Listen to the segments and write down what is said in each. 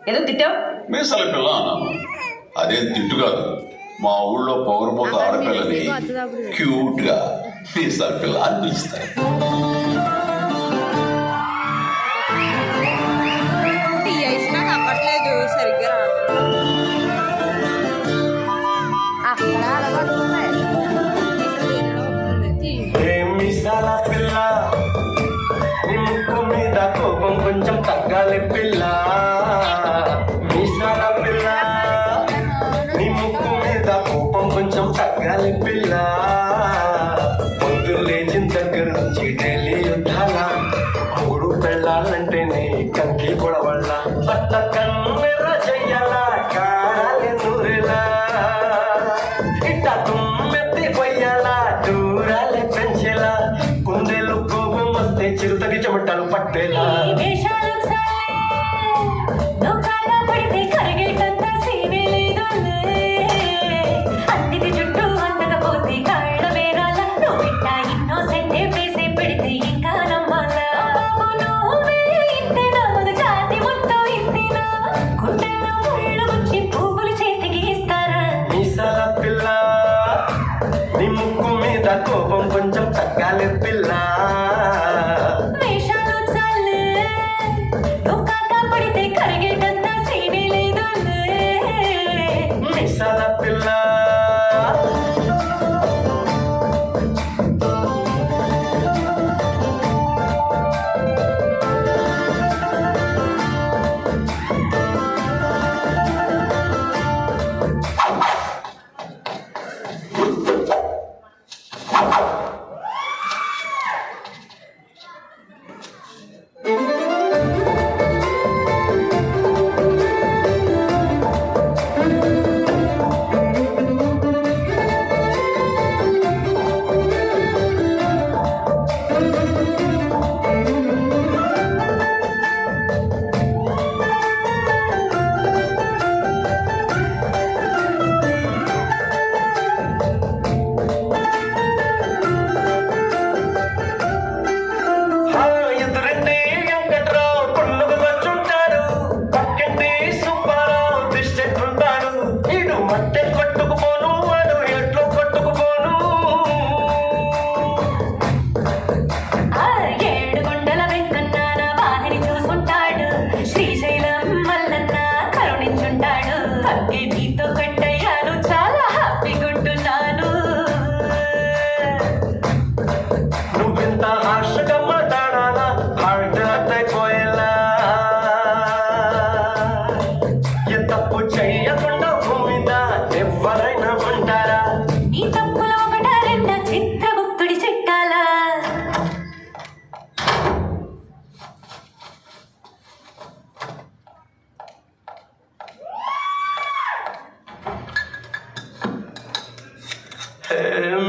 ఏదో తిట్టావు? మీసాల పిల్ల అన్నాను. అదేం తిట్టు కాదు. మా ఊళ్ళో పొగరబోత ఆడపిల్లని క్యూట్ గా మీసాల పిల్ల అని పిలుస్తారు. కోపం కొంచెం తగ్గాలి పిల్ల, మీసాల పిల్ల. నీ ముక్కు మీద కోపం కొంచెం తగ్గాలి పిల్ల. పొద్దు లేచిన దగ్గర నుంచి డైలీ యుద్ధాల, మూడు పెళ్ళాలంటే నీ కంకి కొడవళ్ళ. పట్ట కన్నెర చెయ్యాల కారాలి నూరెలా, ఇట్ట తుమ్మెత్తి కొయ్యాల దూరాలి పెంచేలా. కుందేలు కోపం వస్తే చిరుతకి చెమటలు పట్టేలా. కోపం కొంచెం తగ్గాలి పిల్ల.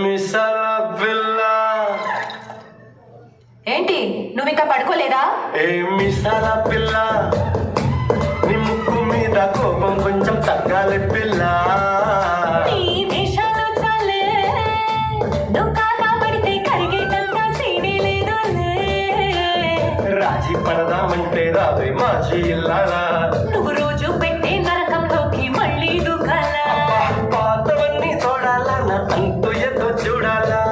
మీసాల పిల్ల. ఏంటి నువ్వు ఇంకా పడుకోలేదా? ఏ మీసాల పిల్ల, నీ ముక్కు మీద కోపం కొంచెం తగ్గాలి పిల్ల. రాజీ పడదామంటే రావే మాజీ ఇల్లాలా. నువ్వు రోజు పెట్టే నరకంలోకి మళ్ళీ దూకాలా. పాతవన్నీ చూడాలా, నా అంతు ఏదో చూడాలా.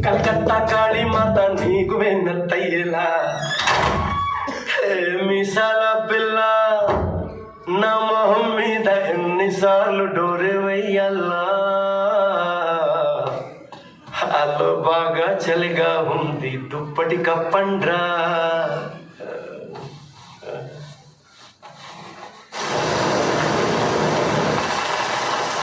కలకత్తా కాళీ మాత నీకు వెన్నెత్తయ్యేలా. మీసాల పిల్ల, నా మొహం మీద ఎన్నిసార్లు డోరే వెయ్యాలా. అలో బాగా చలిగా ఉంది దుప్పటి కప్పండ్రా.